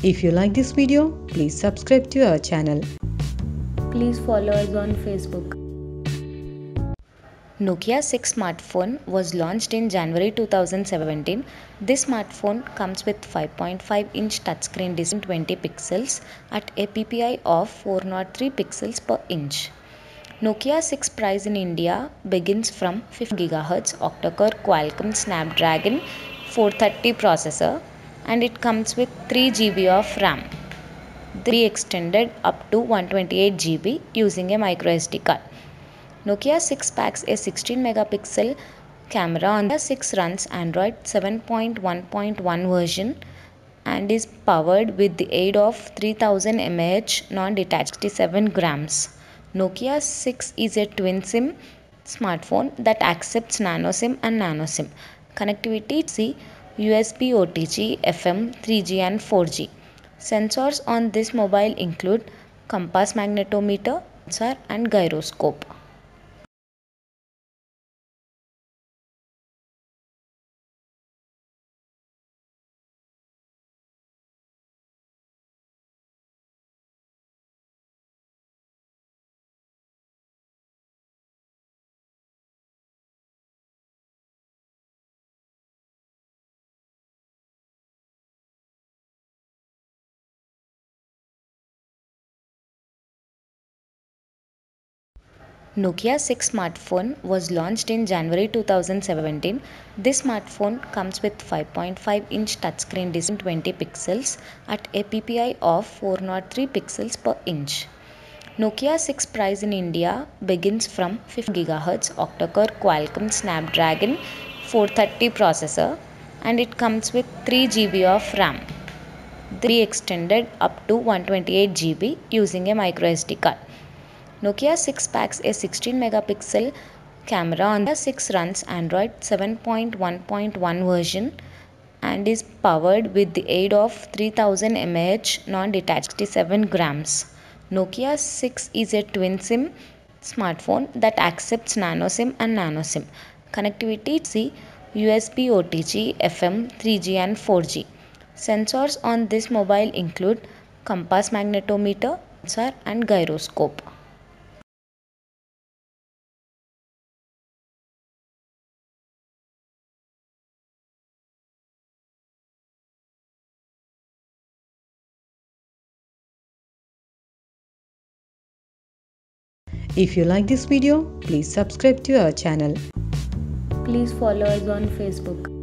If you like this video, please subscribe to our channel. Please follow us on Facebook. Nokia 6 smartphone was launched in January 2017. This smartphone comes with 5.5-inch touchscreen display 20 pixels at a PPI of 403 pixels per inch. Nokia 6 price in India begins from 50 GHz octa-core Qualcomm Snapdragon 430 processor, and it comes with 3 GB of RAM. They extended up to 128 GB using a microSD card. Nokia 6 packs a 16 megapixel camera. Nokia 6 runs Android 7.1.1 version and is powered with the aid of 3000 mAh non-detached 67 grams. Nokia 6 is a twin SIM smartphone that accepts nano SIM and nano SIM. Connectivity C, USB OTG, FM, 3G and 4G. Sensors on this mobile include compass magnetometer, sensor and gyroscope. Nokia 6 smartphone was launched in January 2017. This smartphone comes with 5.5-inch touchscreen display 20 pixels at a PPI of 403 pixels per inch. Nokia 6 price in India begins from 50 GHz octa-core Qualcomm Snapdragon 430 processor, and it comes with 3 GB of RAM. They extended up to 128 GB using a microSD card. Nokia 6 packs a 16 megapixel camera. Nokia 6 runs Android 7.1.1 version and is powered with the aid of 3000 mAh non-detached 67 grams. Nokia 6 is a twin SIM smartphone that accepts nano SIM and nano SIM. Connectivity C, USB OTG, FM, 3G and 4G. Sensors on this mobile include compass magnetometer, sensor and gyroscope. If you like this video, please subscribe to our channel. Please follow us on Facebook.